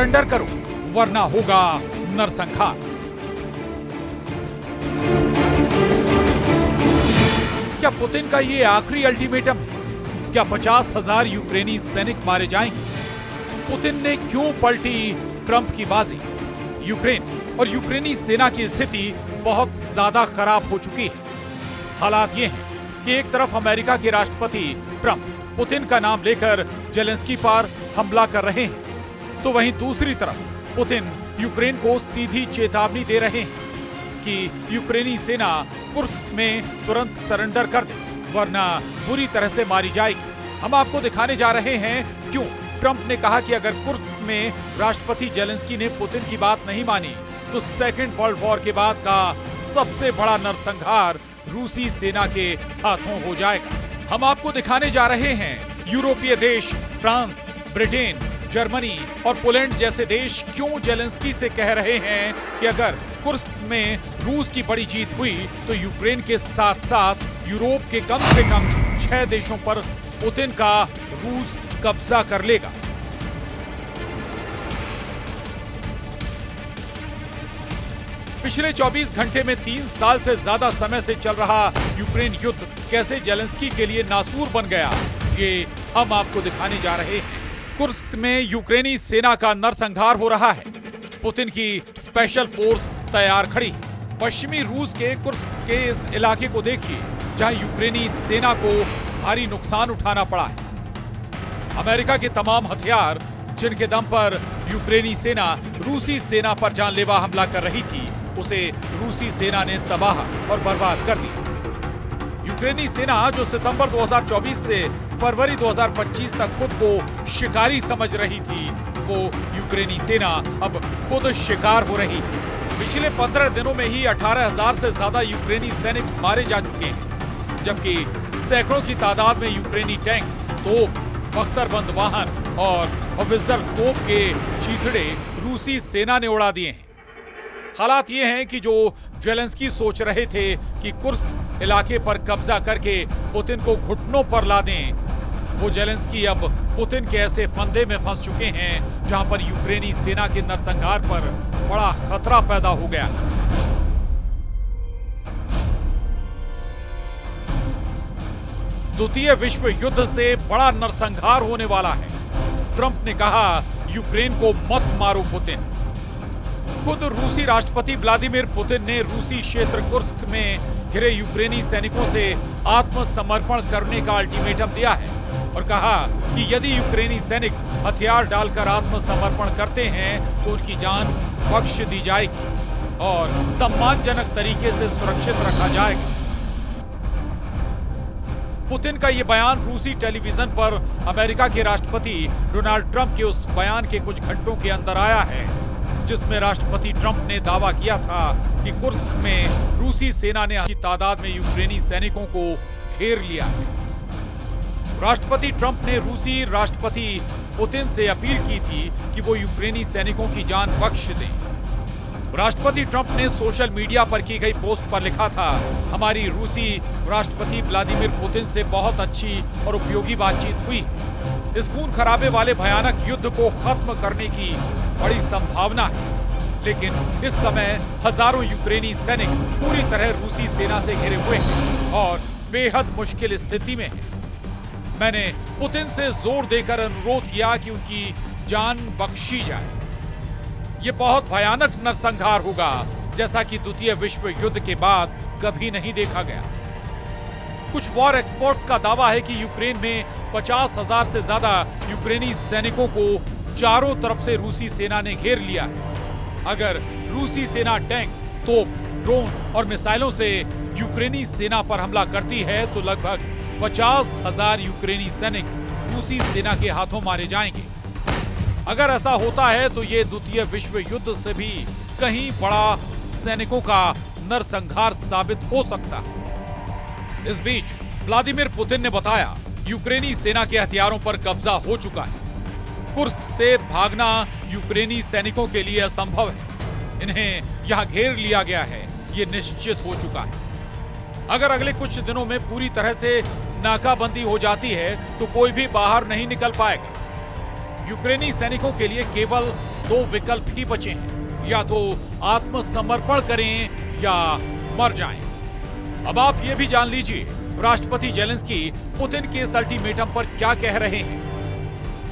Surrender करो वरना होगा नरसंहार। क्या पुतिन का ये आखिरी अल्टीमेटम है? क्या 50,000 यूक्रेनी सैनिक मारे जाएंगे? पुतिन ने क्यों पलटी ट्रंप की बाजी? यूक्रेन और यूक्रेनी सेना की स्थिति बहुत ज्यादा खराब हो चुकी है। हालात ये हैं कि एक तरफ अमेरिका के राष्ट्रपति ट्रंप पुतिन का नाम लेकर जेलेंस्की पर हमला कर रहे हैं, तो वहीं दूसरी तरफ पुतिन यूक्रेन को सीधी चेतावनी दे रहे हैं कि यूक्रेनी सेना कुर्स्क में तुरंत सरेंडर कर दे वरना बुरी तरह से मारी जाएगी। हम आपको दिखाने जा रहे हैं क्यों ट्रंप ने कहा कि अगर कुर्स्क में राष्ट्रपति जेलेंस्की ने पुतिन की बात नहीं मानी तो सेकेंड वर्ल्ड वॉर के बाद का सबसे बड़ा नरसंहार रूसी सेना के हाथों हो जाएगा। हम आपको दिखाने जा रहे हैं यूरोपीय देश फ्रांस, ब्रिटेन, जर्मनी और पोलैंड जैसे देश क्यों जेलेंस्की से कह रहे हैं कि अगर कुर्स्क में रूस की बड़ी जीत हुई तो यूक्रेन के साथ साथ यूरोप के कम से कम 6 देशों पर पुतिन का रूस कब्जा कर लेगा। पिछले 24 घंटे में 3 साल से ज्यादा समय से चल रहा यूक्रेन युद्ध कैसे जेलेंस्की के लिए नासूर बन गया, ये हम आपको दिखाने जा रहे हैं। कुर्स्क में यूक्रेनी सेना का नरसंहार हो रहा है। पुतिन की स्पेशल फोर्स तैयार खड़ी। पश्चिमी रूस के कुर्स्क के इस इलाके को देखिए जहां यूक्रेनी सेना को भारी नुकसान उठाना पड़ा है। अमेरिका के तमाम हथियार जिनके दम पर यूक्रेनी सेना रूसी सेना पर जानलेवा हमला कर रही थी, उसे रूसी सेना ने तबाह और बर्बाद कर दिया। यूक्रेनी सेना जो सितंबर 2024 से फरवरी 2025 तक खुद को शिकारी समझ रही थी, वो यूक्रेनी सेना अब खुद शिकार हो रही है। पिछले 15 दिनों में ही 18,000 से ज्यादा यूक्रेनी सैनिक मारे जा चुके हैं, जबकि सैकड़ों की तादाद में यूक्रेनी टैंक, तोप, बख्तरबंद वाहन और हवित्जर तोप के चीथड़े रूसी सेना ने उड़ा दिए हैं। हालात ये हैं कि जो जेलेंस्की सोच रहे थे कि कुर्स्क इलाके पर कब्जा करके पुतिन को घुटनों पर ला दें, वो जेलेंस्की अब पुतिन के ऐसे फंदे में फंस चुके हैं जहां पर यूक्रेनी सेना के नरसंहार पर बड़ा खतरा पैदा हो गया। द्वितीय विश्व युद्ध से बड़ा नरसंहार होने वाला है। ट्रंप ने कहा यूक्रेन को मत मारो पुतिन। खुद रूसी राष्ट्रपति व्लादिमीर पुतिन ने रूसी क्षेत्र कुर्स्क में घिरे यूक्रेनी सैनिकों से आत्मसमर्पण करने का अल्टीमेटम दिया है और कहा कि यदि यूक्रेनी सैनिक हथियार डालकर आत्मसमर्पण करते हैं तो उनकी जान बख्श दी जाएगी और सम्मानजनक तरीके से सुरक्षित रखा जाएगा। पुतिन का ये बयान रूसी टेलीविजन पर अमेरिका के राष्ट्रपति डोनाल्ड ट्रंप के उस बयान के कुछ घंटों के अंदर आया है जिसमें राष्ट्रपति ट्रंप ने दावा किया था कि कुर्स्क में रूसी सेना ने की तादाद में यूक्रेनी सैनिकों को घेर लिया है। राष्ट्रपति ट्रंप ने रूसी राष्ट्रपति पुतिन से अपील की थी कि वो यूक्रेनी सैनिकों की जान बख्श दें। राष्ट्रपति ट्रंप ने सोशल मीडिया पर की गई पोस्ट पर लिखा था, हमारी रूसी राष्ट्रपति व्लादिमीर पुतिन से बहुत अच्छी और उपयोगी बातचीत हुई। इस खून खराबे वाले भयानक युद्ध को खत्म करने की बड़ी संभावना है, लेकिन इस समय हजारों यूक्रेनी सैनिक पूरी तरह रूसी सेना से घिरे हुए हैं और बेहद मुश्किल स्थिति में हैं। मैंने पुतिन से जोर देकर अनुरोध किया कि उनकी जान बख्शी जाए। ये बहुत भयानक नरसंहार होगा, जैसा कि द्वितीय विश्व युद्ध के बाद कभी नहीं देखा गया। कुछ वॉर एक्सपर्ट्स का दावा है कि यूक्रेन में 50,000 से ज्यादा यूक्रेनी सैनिकों को चारों तरफ से रूसी सेना ने घेर लिया है। अगर रूसी सेना टैंक, तोप, ड्रोन और मिसाइलों से यूक्रेनी सेना पर हमला करती है तो लगभग 50,000 यूक्रेनी सैनिक रूसी सेना के हाथों मारे जाएंगे। अगर ऐसा होता है तो ये द्वितीय विश्व युद्ध से भी कहीं बड़ा सैनिकों का नरसंहार साबित हो सकता है। इस बीच व्लादिमीर पुतिन ने बताया, यूक्रेनी सेना के हथियारों पर कब्जा हो चुका है। कुर्स्क से भागना यूक्रेनी सैनिकों के लिए असंभव है। इन्हें यहां घेर लिया गया है, ये निश्चित हो चुका है। अगर अगले कुछ दिनों में पूरी तरह से नाकाबंदी हो जाती है तो कोई भी बाहर नहीं निकल पाएगा। यूक्रेनी सैनिकों के लिए केवल दो विकल्प ही बचे हैं, या तो आत्मसमर्पण करें या मर जाएं। अब आप ये भी जान लीजिए राष्ट्रपति जेलेंस्की पुतिन के इस अल्टीमेटम पर क्या कह रहे हैं।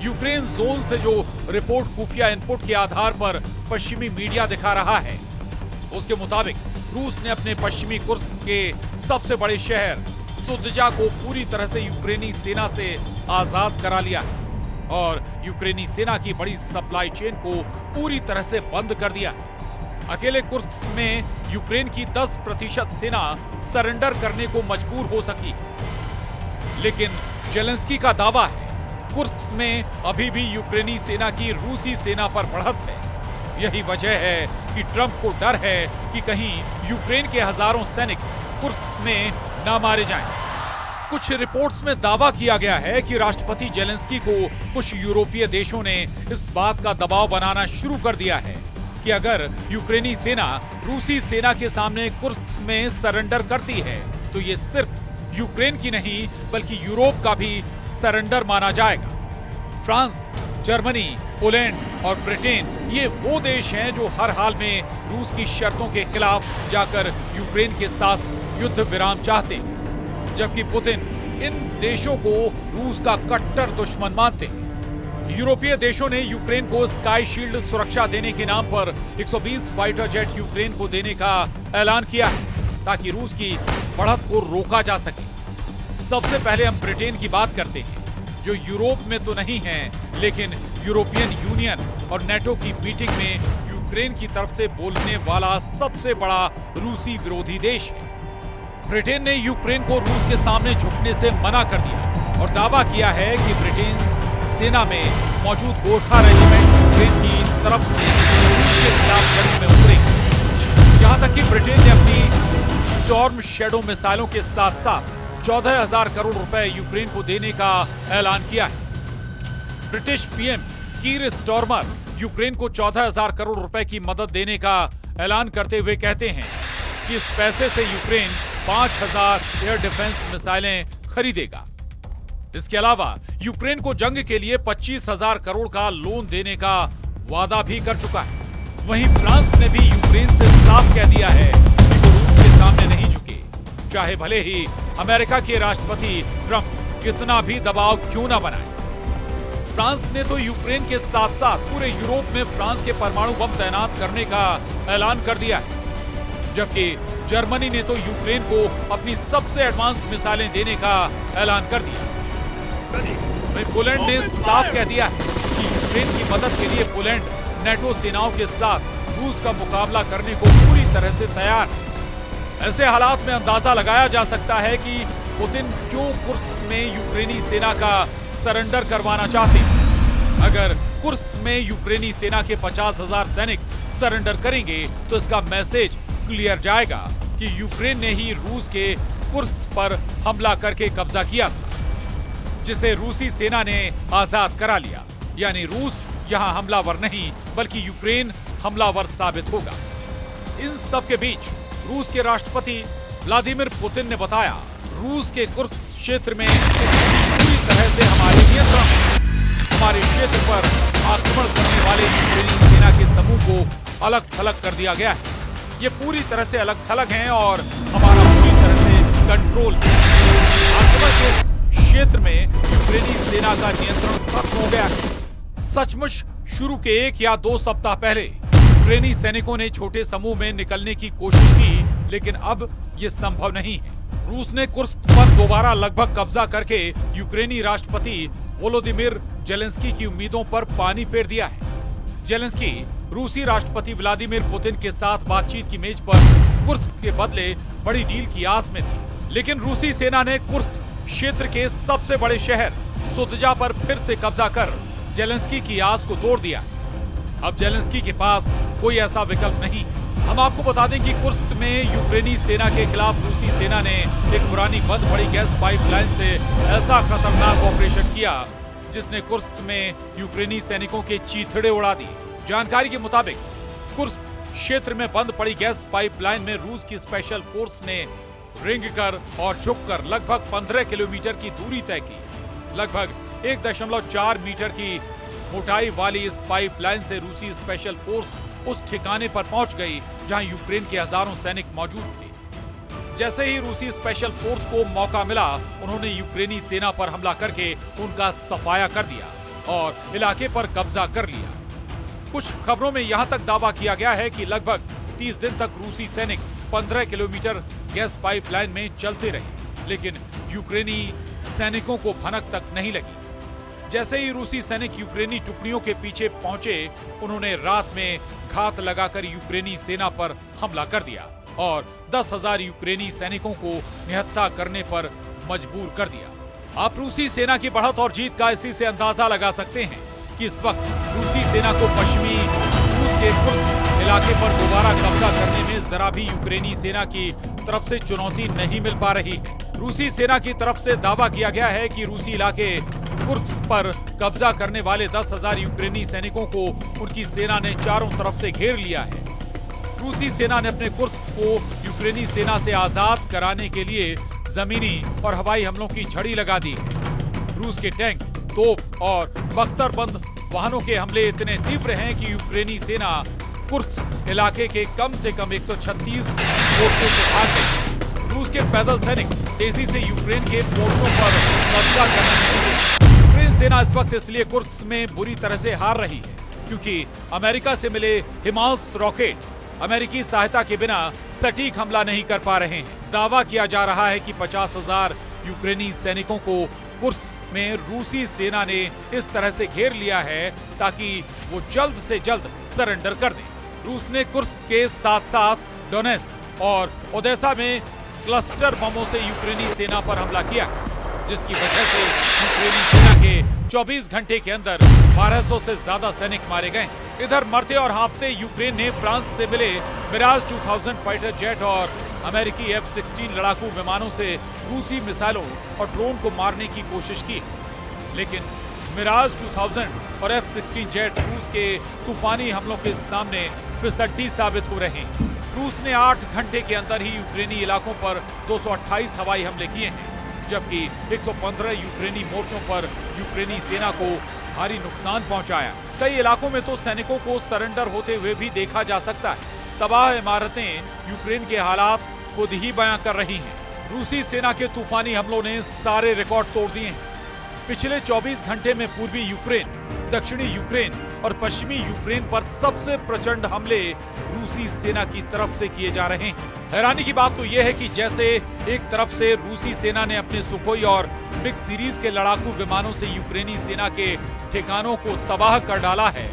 यूक्रेन जोन से जो रिपोर्ट खुफिया इनपुट के आधार पर पश्चिमी मीडिया दिखा रहा है, उसके मुताबिक रूस ने अपने पश्चिमी कुर्स्क के सबसे बड़े शहर सुदजा को पूरी तरह से यूक्रेनी सेना से आजाद करा लिया है और यूक्रेनी सेना की बड़ी सप्लाई चेन को पूरी तरह से बंद कर दिया है। अकेले कुर्स्क में यूक्रेन की 10% सेना सरेंडर करने को मजबूर हो सकी, लेकिन जेलेंस्की का दावा है कुर्स्क में अभी भी यूक्रेनी सेना की रूसी सेना पर बढ़त है। यही वजह है कि ट्रंप को डर है कि कहीं यूक्रेन के हजारों सैनिक कुर्स्क में न मारे जाएं। कुछ रिपोर्ट्स में दावा किया गया है कि राष्ट्रपति जेलेंस्की को कुछ यूरोपीय देशों ने इस बात का दबाव बनाना शुरू कर दिया है कि अगर यूक्रेनी सेना रूसी सेना के सामने कुर्स्क में सरेंडर करती है तो ये सिर्फ यूक्रेन की नहीं बल्कि यूरोप का भी सरेंडर माना जाएगा। फ्रांस, जर्मनी, पोलैंड और ब्रिटेन ये वो देश हैं जो हर हाल में रूस की शर्तों के खिलाफ जाकर यूक्रेन के साथ युद्ध विराम चाहते, जबकि पुतिन इन देशों को रूस का कट्टर दुश्मन मानते। यूरोपीय देशों ने यूक्रेन को स्काई शील्ड सुरक्षा देने के नाम पर 120 फाइटर जेट यूक्रेन को देने का ऐलान किया है ताकि रूस की बढ़त को रोका जा सके। सबसे पहले हम ब्रिटेन की बात करते हैं, जो यूरोप में तो नहीं है लेकिन यूरोपियन यूनियन और नेटो की मीटिंग में यूक्रेन की तरफ से बोलने वाला सबसे बड़ा रूसी विरोधी देश है। ब्रिटेन ने यूक्रेन को रूस के सामने झुकने से मना कर दिया और दावा किया है कि ब्रिटेन सेना में मौजूद गोरखा रेजिमेंट यूक्रेन की तरफ से रूस के खिलाफ जंग में उतरेगी। यहां तक कि ब्रिटेन ने अपनी स्टॉर्म शैडो मिसाइलों के साथ साथ 14,000 करोड़ रुपए यूक्रेन को देने का ऐलान किया है। British PM Keir Starmer Ukraine को 14,000 करोड़ रुपए की मदद देने का ऐलान करते हुए कहते हैं कि इस पैसे से यूक्रेन 5,000 एयर डिफेंस मिसाइलें खरीदेगा। इसके अलावा यूक्रेन को जंग के लिए 25,000 करोड़ का लोन देने का वादा भी कर चुका है। वहीं फ्रांस ने भी यूक्रेन से साफ कह दिया है कि वो रूस के सामने नहीं झुके, चाहे भले ही अमेरिका के राष्ट्रपति ट्रंप कितना भी दबाव क्यों न बनाए। फ्रांस ने तो यूक्रेन के साथ साथ पूरे यूरोप में फ्रांस के परमाणु बम तैनात करने का ऐलान कर दिया है, जबकि जर्मनी ने तो यूक्रेन को अपनी सबसे एडवांस मिसाइलें देने का ऐलान कर दिया। वहीं पोलैंड ने साफ कह दिया है कि यूक्रेन की मदद के लिए पोलैंड नेटो सेनाओं के साथ रूस का मुकाबला करने को पूरी तरह से तैयार है। ऐसे हालात में अंदाजा लगाया जा सकता है कि पुतिन क्यों कुर्स्क में यूक्रेनी सेना का सरेंडर करवाना चाहते हैं। अगर कुर्स्क में यूक्रेनी सेना के 50,000 सैनिक सरेंडर करेंगे तो इसका मैसेज क्लियर जाएगा कि यूक्रेन ने ही रूस के कुर्स्क पर हमला करके कब्जा किया था, जिसे रूसी सेना ने आजाद करा लिया। यानी रूस यहां हमलावर नहीं बल्कि यूक्रेन हमलावर साबित होगा। इन सब के बीच रूस के राष्ट्रपति व्लादिमीर पुतिन ने बताया, रूस के कुर्स्क क्षेत्र में पूरी तरह से हमारे नियंत्रण, हमारे क्षेत्र पर आक्रमण करने वाले यूक्रेनी सेना के समूह को अलग थलग कर दिया गया है। ये पूरी तरह से अलग थलग हैं और हमारा पूरी तरह से कंट्रोल है। आक्रमण के क्षेत्र में यूक्रेनी सेना का नियंत्रण खत्म हो गया है। सचमुच शुरू के 1 या 2 सप्ताह पहले यूक्रेनी सैनिकों ने छोटे समूह में निकलने की कोशिश की, लेकिन अब ये संभव नहीं है। रूस ने कुर्स्क पर दोबारा लगभग कब्जा करके यूक्रेनी राष्ट्रपति वोलोदिमीर जेलेंस्की की उम्मीदों पर पानी फेर दिया है। जेलेंस्की रूसी राष्ट्रपति व्लादिमीर पुतिन के साथ बातचीत की मेज पर कुर्स्क के बदले बड़ी डील की आस में थी, लेकिन रूसी सेना ने कुर्स्क क्षेत्र के सबसे बड़े शहर सुदजा पर फिर से कब्जा कर जेलेंस्की की आस को तोड़ दिया। अब जेलेंस्की के पास कोई ऐसा विकल्प नहीं। हम आपको बता दें कि कुर्स्क में यूक्रेनी सेना के खिलाफ रूसी सेना ने एक पुरानी बंद पड़ी गैस पाइपलाइन से ऐसा खतरनाक ऑपरेशन किया जिसने कुर्स्क में यूक्रेनी सैनिकों के चीथड़े उड़ा दी। जानकारी के मुताबिक कुर्स्क क्षेत्र में बंद पड़ी गैस पाइपलाइन में रूस की स्पेशल फोर्स ने रेंग कर और झुककर लगभग 15 किलोमीटर की दूरी तय की। लगभग 1.4 मीटर की मोटाई वाली इस पाइपलाइन से रूसी स्पेशल फोर्स उस ठिकाने पर पहुंच गई जहां यूक्रेन के हजारों सैनिक मौजूद थे। जैसे ही रूसी स्पेशल फोर्स को मौका मिला, उन्होंने यूक्रेनी सेना पर हमला करके उनका सफाया कर दिया और इलाके पर कब्जा कर लिया। कुछ खबरों में यहां तक दावा किया गया है कि लगभग 30 दिन तक रूसी सैनिक 15 किलोमीटर गैस पाइपलाइन में चलते रहे, लेकिन यूक्रेनी सैनिकों को भनक तक नहीं लगी। जैसे ही रूसी सैनिक यूक्रेनी टुकड़ियों के पीछे पहुंचे, उन्होंने रात में घात लगाकर यूक्रेनी सेना पर हमला कर दिया और 10,000 यूक्रेनी सैनिकों को निहत्था करने पर मजबूर कर दिया। आप रूसी सेना की बढ़त और जीत का इसी से अंदाजा लगा सकते हैं कि इस वक्त रूसी सेना को पश्चिमी रूस के कुर्स्क इलाके पर दोबारा कब्जा करने में जरा भी यूक्रेनी सेना की तरफ से चुनौती नहीं मिल पा रही है। रूसी सेना की तरफ से दावा किया गया है कि रूसी इलाके कुर्स्क पर कब्जा करने वाले 10,000 यूक्रेनी सैनिकों को उनकी सेना ने चारों तरफ से घेर लिया है। रूसी सेना ने अपने कुर्स्क को यूक्रेनी सेना से आजाद कराने के लिए जमीनी और हवाई हमलों की झड़ी लगा दी है। रूस के टैंक, तोप और बख्तरबंद वाहनों के हमले इतने तीव्र हैं कि यूक्रेनी सेना कुर्स्क इलाके के कम से कम 136 मोर्चों से भाग गई। रूस के पैदल सैनिक तेजी से यूक्रेन के मोर्चों पर कब्जा करने लगे। यूक्रेन सेना इस वक्त इसलिए कुर्स्क में बुरी तरह से हार रही है क्योंकि अमेरिका से मिले हिमास रॉकेट अमेरिकी सहायता के बिना सटीक हमला नहीं कर पा रहे हैं। दावा किया जा रहा है कि 50,000 यूक्रेनी सैनिकों को कुर्स्क में रूसी सेना ने इस तरह से घेर लिया है ताकि वो जल्द से जल्द सरेंडर कर दें। रूस ने कुर्स्क के साथ साथ डोनेत्स्क और ओदेसा में क्लस्टर बमों से यूक्रेनी सेना पर हमला किया, जिसकी वजह से यूक्रेनी सेना के 24 घंटे के अंदर 1200 से ज्यादा सैनिक मारे गए। इधर मरते और हाँफते यूक्रेन ने फ्रांस से मिले मिराज 2000 फाइटर जेट और अमेरिकी F-16 लड़ाकू विमानों से रूसी मिसाइलों और ड्रोन को मारने की कोशिश की, लेकिन मिराज 2000 और F-16 जेट रूस के तूफानी हमलों के सामने फिसड्डी साबित हो रहे हैं। रूस ने 8 घंटे के अंदर ही यूक्रेनी इलाकों पर 228 हवाई हमले किए हैं, जबकि 115 यूक्रेनी मोर्चों पर यूक्रेनी सेना को भारी नुकसान पहुंचाया। कई इलाकों में तो सैनिकों को सरेंडर होते हुए भी देखा जा सकता है। तबाह इमारतें यूक्रेन के हालात खुद ही बयां कर रही हैं। रूसी सेना के तूफानी हमलों ने सारे रिकॉर्ड तोड़ दिए हैं। पिछले 24 घंटे में पूर्वी यूक्रेन, दक्षिणी यूक्रेन और पश्चिमी यूक्रेन पर सबसे प्रचंड हमले रूसी सेना की तरफ से किए जा रहे हैं। हैरानी की बात तो यह है कि जैसे एक तरफ से रूसी सेना ने अपने सुखोई और मिग सीरीज के लड़ाकू विमानों से यूक्रेनी सेना के ठिकानों को तबाह कर डाला है,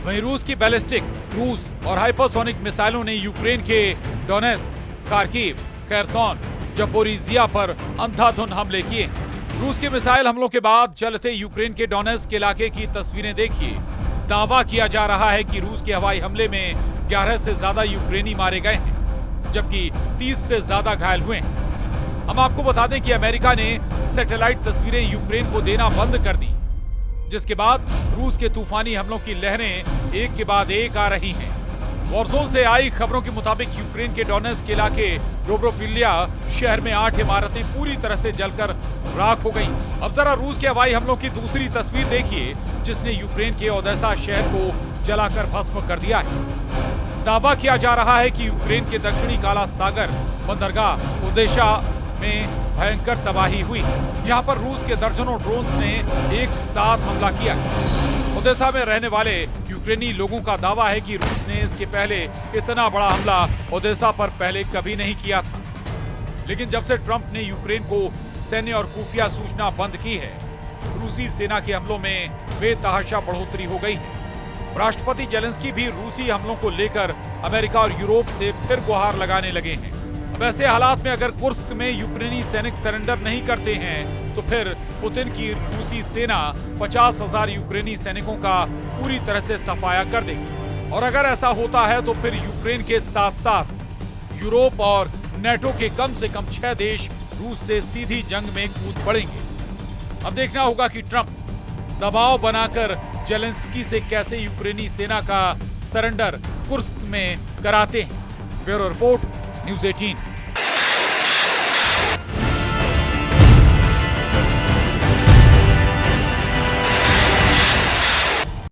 वहीं रूस की बैलिस्टिक, क्रूज और हाइपरसोनिक मिसाइलों ने यूक्रेन के डोनेत्स्क, खार्किव, खेरसोन, जपोरिजिया पर अंधाधुंध हमले किए। रूस के मिसाइल हमलों के बाद जलते यूक्रेन के डोनेत्स्क इलाके की तस्वीरें देखिए। दावा किया जा रहा है कि रूस के हवाई हमले में 11 से ज्यादा यूक्रेनी मारे गए हैं, जबकि 30 से ज्यादा घायल हुए हैं। हम आपको बता दें कि अमेरिका ने सैटेलाइट तस्वीरें यूक्रेन को देना बंद कर दी, जिसके बाद रूस के तूफानी हमलों की लहरें एक के बाद एक आ रही हैं। वॉरजोन से आई खबरों के मुताबिक यूक्रेन के डोनेत्स्क इलाके डोब्रोपिल्या शहर में 8 इमारतें पूरी तरह से जलकर राख हो गईं। अब जरा रूस के हवाई हमलों की दूसरी तस्वीर देखिए, जिसने यूक्रेन के ओदेसा शहर को जलाकर भस्म कर दिया है। दावा किया जा रहा है कि यूक्रेन के दक्षिणी काला सागर बंदरगाह ओदेशा में भयंकर तबाही हुई। यहाँ पर रूस के दर्जनों ड्रोन ने एक साथ हमला किया। ओदेसा में रहने वाले यूक्रेनी लोगों का दावा है कि रूस ने इसके पहले इतना बड़ा हमला ओदेसा पर पहले कभी नहीं किया था, लेकिन जब से ट्रंप ने यूक्रेन को सैन्य और खुफिया सूचना बंद की है, रूसी सेना के हमलों में बेतहाशा बढ़ोतरी हो गई है। राष्ट्रपति जेलेंस्की भी रूसी हमलों को लेकर अमेरिका और यूरोप से फिर गुहार लगाने लगे हैं। अब ऐसे हालात में अगर कुर्स्क में यूक्रेनी सैनिक सरेंडर नहीं करते हैं तो फिर पुतिन की रूसी सेना 50,000 यूक्रेनी सैनिकों का पूरी तरह से सफाया कर देगी। और अगर ऐसा होता है तो फिर यूक्रेन के साथ साथ यूरोप और नेटो के कम से कम 6 देश रूस से सीधी जंग में कूद पड़ेंगे। अब देखना होगा कि ट्रंप दबाव बनाकर जेलेंस्की से कैसे यूक्रेनी सेना का सरेंडर कुर्स्क में कराते हैं। Bureau report, news 18।